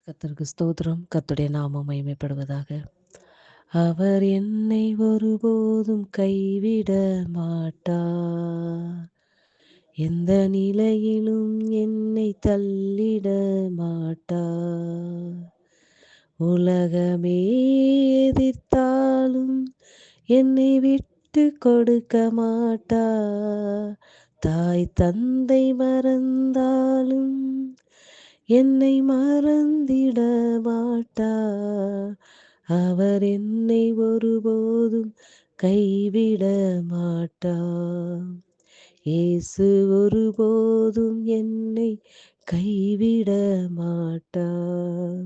கர்த்தருக்கு ஸ்தோத்திரம். கர்த்தருடைய நாமம் மகிமைப்படுவதாக. அவர் என்னை ஒருபோதும் கைவிட மாட்டார். எந்த நிலையிலும் என்னை தள்ளிட மாட்டார். உலகமே எதிர்த்தாலும் என்னை விட்டு கொடுக்க மாட்டார். தாய் தந்தை மறந்தாலும் என்னை மறந்திட மாட்டார். அவர் என்னை ஒருபோதும் கைவிட மாட்டார். இயேசு ஒருபோதும் என்னை கைவிட மாட்டார்.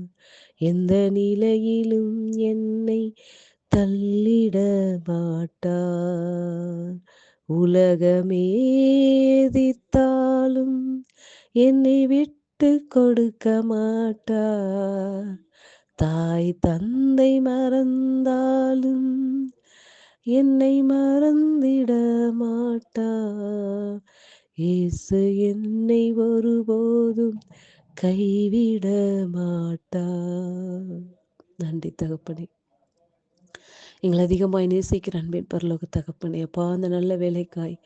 எந்த நிலையிலும் என்னை தள்ளிட மாட்டார். உலகமே எதிர்த்தாலும் என்னை விட்டு கொடுக்க மாட்டார். தாய் தந்தை மறந்தாலும் என்னை மறந்திட மாட்டார். இயேசு என்னை ஒருபோதும் கைவிட மாட்டார். நன்றி தகப்பனே. எங்களை அதிகமாய் நேசிக்கிற அன்பின் பரலோக தகப்பனே, அப்பா அந்த நல்ல வேலைக்காய்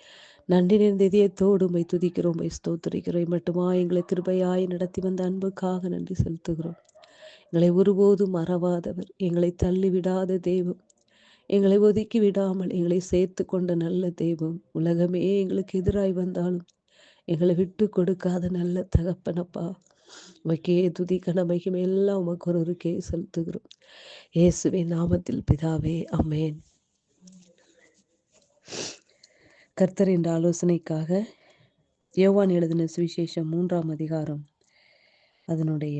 நன்றி நிறைந்த இதயத்தோடு உம்மை துதிக்கிறோம், உம்மை ஸ்தோத்திரிக்கிறோம். மட்டுமா எங்களை கிருபையாய் நடத்தி வந்த அன்புக்காக நன்றி செலுத்துகிறோம். எங்களை ஒருபோதும் மறவாதவர், எங்களை தள்ளிவிடாத தெய்வம், எங்களை ஒதுக்கி விடாமல் எங்களை சேர்த்து கொண்ட நல்ல தெய்வம், உலகமே எங்களுக்கு எதிராய் வந்தாலும் எங்களை விட்டு கொடுக்காத நல்ல தகப்பனப்பா. உமக்கே துதி கன மகிமை எல்லாம் உமக்கு ஒருவருக்கே செலுத்துகிறோம். இயேசுவின் நாமத்தில் பிதாவே, ஆமென். கர்த்தரின் ஆலோசனைக்காக யோவான் எழுதின சுவிசேஷம் 3ஆம் அதிகாரம் அதனுடைய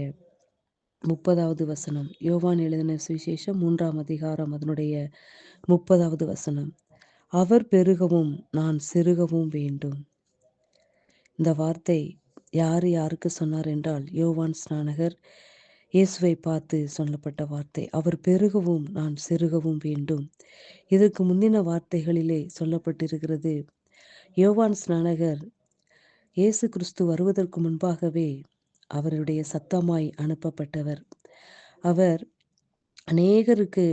30வது வசனம். யோவான் எழுதின சுவிசேஷம் 3ஆம் அதிகாரம் அதனுடைய 30வது வசனம். அவர் பெருகவும் நான் சிறுகவும் வேண்டும். இந்த வார்த்தை யாருக்கு சொன்னார் என்றால், யோவான் ஸ்நானகர் இயேசுவை பார்த்து சொல்லப்பட்ட வார்த்தை. அவர் பெருகவும் நான் சிறுகவும் வேண்டும். இதற்கு முந்தின வார்த்தைகளிலே சொல்லப்பட்டிருக்கிறது, யோவான் ஸ்நானகர் இயேசு கிறிஸ்து வருவதற்கு முன்பாகவே அவருடைய சத்தமாய் அனுப்பப்பட்டவர். அவர் அநேகருக்கு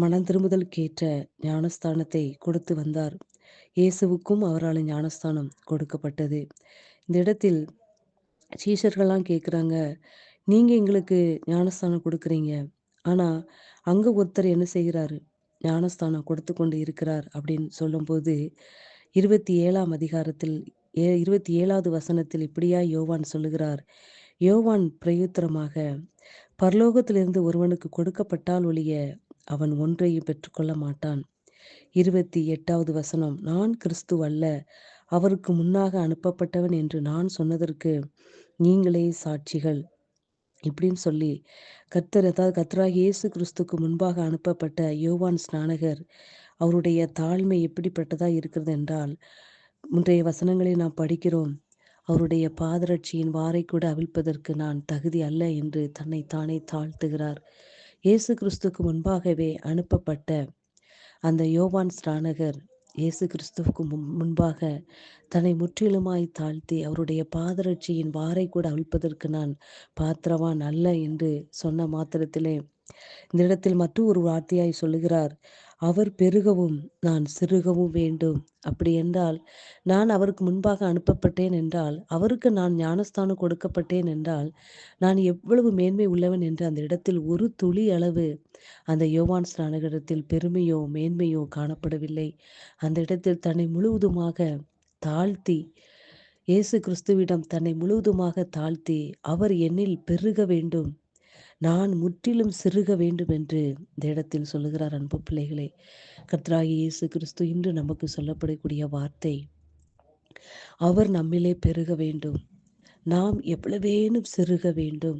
மனம் திரும்புதலுக்கேற்ற ஞானஸ்தானத்தை கொடுத்து வந்தார். இயேசுவுக்கும் அவரால் ஞானஸ்தானம் கொடுக்கப்பட்டது. இந்த இடத்தில் சீஷர்கள்லாம் கேட்குறாங்க, நீங்கள் எங்களுக்கு ஞானஸ்தானம் கொடுக்குறீங்க, ஆனால் அங்கே ஒருத்தர் என்ன செய்கிறாரு, ஞானஸ்தானம் கொடுத்து கொண்டு இருக்கிறார் அப்படின்னு சொல்லும்போது 27ஆம் அதிகாரத்தில் 27வது வசனத்தில் இப்படியா யோவான் சொல்லுகிறார். யோவான் பிரயுத்தரமாக, பரலோகத்திலிருந்து ஒருவனுக்கு கொடுக்கப்பட்டால் ஒழிய அவன் ஒன்றையும் பெற்றுக்கொள்ள மாட்டான். 28வது வசனம், நான் கிறிஸ்து அல்ல, அவருக்கு முன்னாக அனுப்பப்பட்டவன் என்று நான் சொன்னதற்கு நீங்களே சாட்சிகள். இப்படின்னு சொல்லி கர்த்தராகிய இயேசு கிறிஸ்துக்கு முன்பாக அனுப்பப்பட்ட யோவான் ஸ்நானகர் அவருடைய தாழ்மை எப்படிப்பட்டதா இருக்கிறது என்றால், முந்தைய வசனங்களை நாம் படிக்கிறோம், அவருடைய பாதரட்சியின் வாரை கூட அவிழ்ப்பதற்கு நான் தகுதி அல்ல என்று தன்னை தானே தாழ்த்துகிறார். இயேசு கிறிஸ்துக்கு முன்பாகவே அனுப்பப்பட்ட அந்த யோவான் ஸ்நானகர் இயேசு கிறிஸ்துவுக்கு முன்பாக தன்னை முற்றிலுமாய் தாழ்த்தி அவருடைய பாதரட்சியின் வாரை கூட அவிழ்ப்பதற்கு நான் பாத்திரவான் அல்ல என்று சொன்ன மாத்திரத்திலே இந்த இடத்தில் மற்றொரு வார்த்தையாய் சொல்லுகிறார், அவர் பெருகவும் நான் சிறுகவும் வேண்டும். அப்படி என்றால், நான் அவருக்கு முன்பாக அனுப்பப்பட்டேன் என்றால், அவருக்கு நான் ஞானஸ்தானம் கொடுக்கப்பட்டேன் என்றால், நான் எவ்வளவு மேன்மை உள்ளவன் என்று அந்த இடத்தில் ஒரு துளி அளவு அந்த யோவான் ஸ்நானகரிடத்தில் பெருமையோ மேன்மையோ காணப்படவில்லை. அந்த இடத்தில் தன்னை முழுவதுமாக தாழ்த்தி, இயேசு கிறிஸ்துவிடம் தன்னை முழுவதுமாக தாழ்த்தி, அவர் என்னில் பெருக வேண்டும், நான் முற்றிலும் சிறுக வேண்டும் என்று இந்த இடத்தில் சொல்லுகிறார். அன்பு பிள்ளைகளே, கர்த்தராகிய இயேசு கிறிஸ்து இன்று நமக்கு சொல்லப்படக்கூடிய வார்த்தை, அவர் நம்மிலே பெருக வேண்டும், நாம் எவ்வளவேனும் சிறுக வேண்டும்.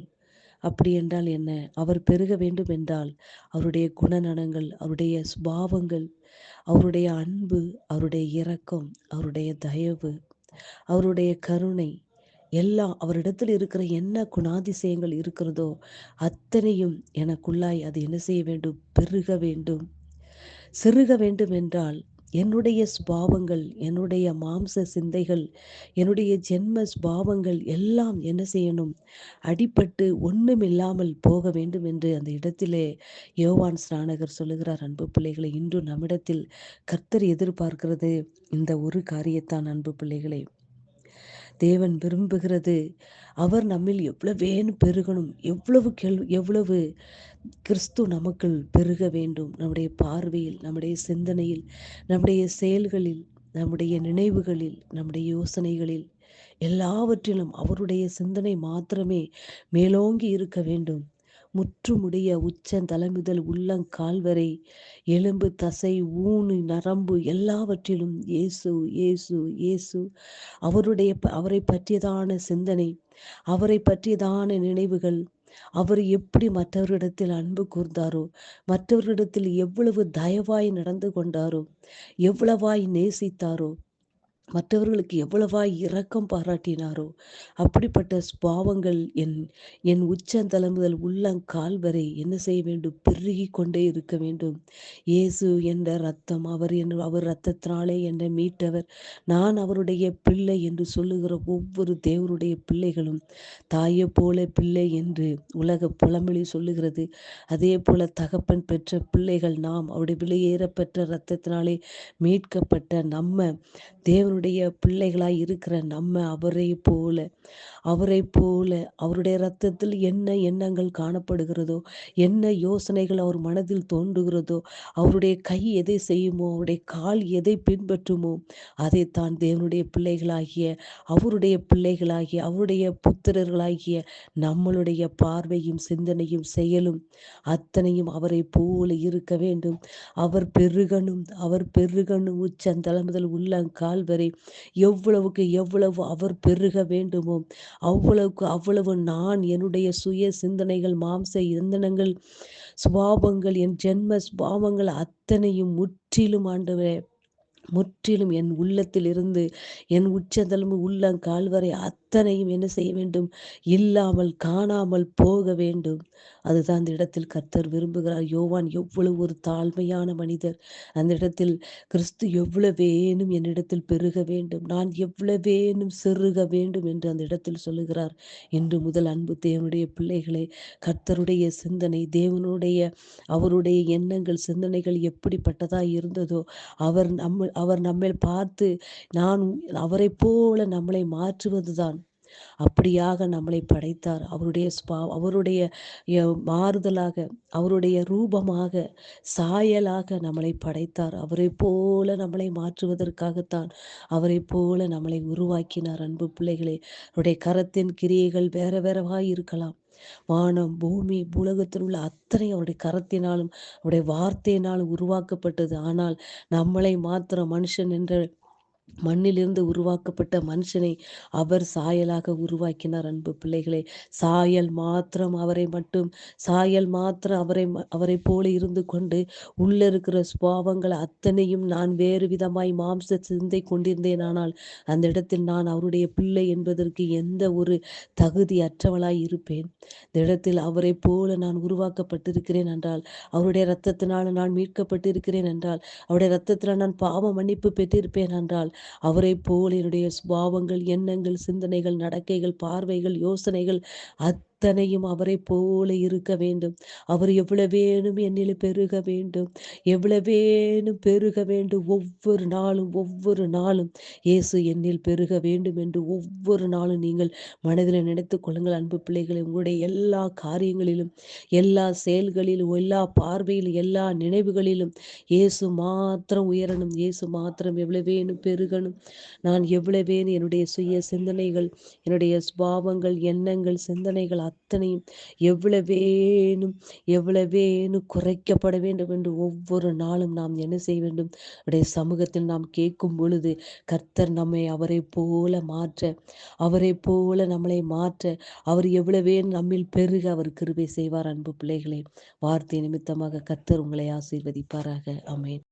அப்படி என்றால் என்ன? அவர் பெருக வேண்டும் என்றால் அவருடைய குணநலங்கள், அவருடைய சுபாவங்கள், அவருடைய அன்பு, அவருடைய இரக்கம், அவருடைய தயவு, அவருடைய கருணை எல்லாம், அவரிடத்தில் இருக்கிற என்ன குணாதிசயங்கள் இருக்கிறதோ அத்தனையும் எனக்குள்ளாய் அது என்ன செய்ய வேண்டும்? பெருக வேண்டும். சிறுக வேண்டும் என்றால் என்னுடைய சுபாவங்கள், என்னுடைய மாம்ச சிந்தைகள், என்னுடைய ஜென்ம சுபாவங்கள் எல்லாம் என்ன செய்யணும்? அடிபட்டு ஒண்ணுமில்லாமல் போக வேண்டும் என்று அந்த இடத்திலே யோவான் ஸ்நானகர் சொல்லுகிறார். அன்பு பிள்ளைகளே, இன்று நம்மிடத்தில் கர்த்தர் எதிர்பார்க்கிறது இந்த ஒரு காரியத்தான். அன்பு பிள்ளைகளே, தேவன் விரும்புகிறது அவர் நம்மில் எவ்வளவேன்னு பெருகணும், எவ்வளவு கிறிஸ்து நமக்குள் பெருக வேண்டும். நம்முடைய பார்வையில், நம்முடைய சிந்தனையில், நம்முடைய செயல்களில், நம்முடைய நினைவுகளில், நம்முடைய யோசனைகளில், எல்லாவற்றிலும் அவருடைய சிந்தனை மாத்திரமே மேலோங்கி இருக்க வேண்டும். முற்றுமுடிய உச்சந்தலை உள்ளங்கால் வரை, எலும்பு தசை ஊனு நரம்பு எல்லாவற்றிலும் இயேசு இயேசு இயேசு, அவரை பற்றியதான சிந்தனை, அவரை பற்றியதான நினைவுகள், அவர் எப்படி மற்றவரிடத்தில் அன்பு கூர்ந்தாரோ, மற்றவரிடத்தில் எவ்வளவு தயவாய் நடந்து கொண்டாரோ, எவ்வளவாய் நேசித்தாரோ, மற்றவர்களுக்கு எவ்வளவாய் இரக்கம் பாராட்டினாரோ, அப்படிப்பட்ட சுபாவங்கள் என் உச்சந்தலை முதல் உள்ளங்கால் வரை என்ன செய்ய வேண்டும்? பெருகி கொண்டே இருக்க வேண்டும். இயேசு என்ற இரத்தம், அவர் இரத்தத்தினாலே என்னை மீட்டவர், நான் அவருடைய பிள்ளை என்று சொல்லுகிற ஒவ்வொரு தேவனுடைய பிள்ளைகளும் தாயை போல பிள்ளை என்று உலக புலமொழி சொல்லுகிறது. அதே போல தகப்பன் பெற்ற பிள்ளைகள் நாம், அவருடைய விலையேற பெற்ற இரத்தத்தினாலே மீட்கப்பட்ட நம்ம தேவனுடைய பிள்ளைகளாய் இருக்கிற நம்ம அவரை போல அவருடைய இரத்தத்தில் என்ன எண்ணங்கள் காணப்படுகிறதோ, என்ன யோசனைகள் அவர் மனதில் தோன்றுகிறதோ, அவருடைய கை எதை செய்யுமோ, அவருடைய கால் எதை பின்பற்றுமோ, அதைத்தான் தேவனுடைய பிள்ளைகளாகிய அவருடைய புத்திரர்களாகிய நம்மளுடைய பார்வையும் சிந்தனையும் செயலும் அத்தனையும் அவரை போல இருக்க வேண்டும். அவர் பெருகணும் உச்சந்தலை முதல் உள்ளங்கால் வரை. எவ்வளவுக்கு எவ்வளவு அவர் பெருக வேண்டுமோ அவ்வளவு நான் என்னுடைய சுய சிந்தனைகள், மாம்ச எந்தனங்கள், சுபாவங்கள், என் ஜென்ம சுபாவங்கள் அத்தனையும் முற்றிலும் ஆண்டவரே, முற்றிலும் என் உள்ளத்தில் இருந்து என் உச்சந்தலைமை உள்ளங்கால் வரை அத்தனையும் என்ன செய்ய வேண்டும்? இல்லாமல் காணாமல் போக வேண்டும். அதுதான் அந்த இடத்தில் கர்த்தர் விரும்புகிறார். யோவான் எவ்வளவு ஒரு தாழ்மையான மனிதர். அந்த இடத்தில் கிறிஸ்து எவ்வளவேனும் என்னிடத்தில் பெருக வேண்டும், நான் எவ்வளவேனும் செருக வேண்டும் என்று அந்த இடத்தில் சொல்லுகிறார். இன்று முதல் அன்பு தேவனுடைய பிள்ளைகளே, கர்த்தருடைய சிந்தனை, அவருடைய எண்ணங்கள், சிந்தனைகள் எப்படிப்பட்டதாய் இருந்ததோ, அவர் நம்மை பார்த்து நான் அவரை போல நம்மளை மாற்றுவதுதான். அப்படியாக நம்மளை படைத்தார். அவருடைய மாறுதலாக, அவருடைய ரூபமாக, சாயலாக நம்மளை படைத்தார். அவரை போல நம்மளை மாற்றுவதற்காகத்தான் அவரை போல நம்மளை உருவாக்கினார். அன்பு பிள்ளைகளே, அவருடைய கரத்தின் கிரியைகள் வேற வேறவாய் இருக்கலாம். வானம், பூமி, உலகத்தில் உள்ள அத்தனை அவருடைய கரத்தினாலும் அவருடைய வார்த்தையினாலும் உருவாக்கப்பட்டது. ஆனால் நம்மளை மாத்திரம் மனுஷன் என்ற மண்ணிலிருந்து உருவாக்கப்பட்ட மனுஷனை அவர் சாயலாக உருவாக்கினார். அன்பு பிள்ளைகளே, சாயல் மாத்திரம் அவரை போல இருந்து கொண்டு உள்ள இருக்கிற சுபாவங்கள் அத்தனையும் நான் வேறு விதமாய் மாம்ச சிந்தை கொண்டிருந்தேன். ஆனால் அந்த இடத்தில் நான் அவருடைய பிள்ளை என்பதற்கு எந்த ஒரு தகுதி அற்றவளாய் இருப்பேன். இந்த இடத்தில் அவரை போல நான் உருவாக்கப்பட்டிருக்கிறேன் என்றால், அவருடைய இரத்தத்தினால் நான் மீட்கப்பட்டிருக்கிறேன் என்றால், அவருடைய இரத்தத்தினால் நான் பாவ மன்னிப்பு பெற்றிருப்பேன் என்றால், அவரை போல் என்னுடைய சுபாவங்கள், எண்ணங்கள், சிந்தனைகள், நடக்கைகள், பார்வைகள், யோசனைகள் அத்தனையும் அவரை போல இருக்க வேண்டும். அவர் எவ்வளவேனும் என்னில் பெருக வேண்டும், எவ்வளவேனும் பெருக வேண்டும். ஒவ்வொரு நாளும் இயேசு என்னில் பெருக வேண்டும் என்று ஒவ்வொரு நாளும் நீங்கள் மனதில் நினைத்துக் கொள்ளுங்கள். அன்பு பிள்ளைகளை, உங்களுடைய எல்லா காரியங்களிலும், எல்லா செயல்களிலும், எல்லா பார்வையிலும், எல்லா நினைவுகளிலும் இயேசு மாத்திரம் உயரணும், இயேசு மாத்திரம் எவ்வளவேனும் பெருகணும். நான் எவ்வளவேனும் என்னுடைய சுய சிந்தனைகள், என்னுடைய சுபாவங்கள், எண்ணங்கள், சிந்தனைகள் அத்தனையும் எவ்வளவேனும் குறைக்கப்பட வேண்டும் என்று ஒவ்வொரு நாளும் நாம் என்ன செய்ய வேண்டும்? அவருடைய சமூகத்தில் நாம் கேட்கும் பொழுது கர்த்தர் நம்மை அவரை போல நம்மளை மாற்ற அவர் எவ்வளவேனும் நம்மில் பெருக அவர் கிருபை செய்வார். அன்பு பிள்ளைகளே, வார்த்தை நிமித்தமாக கர்த்தர் உங்களை ஆசீர்வதிப்பாராக. ஆமென்.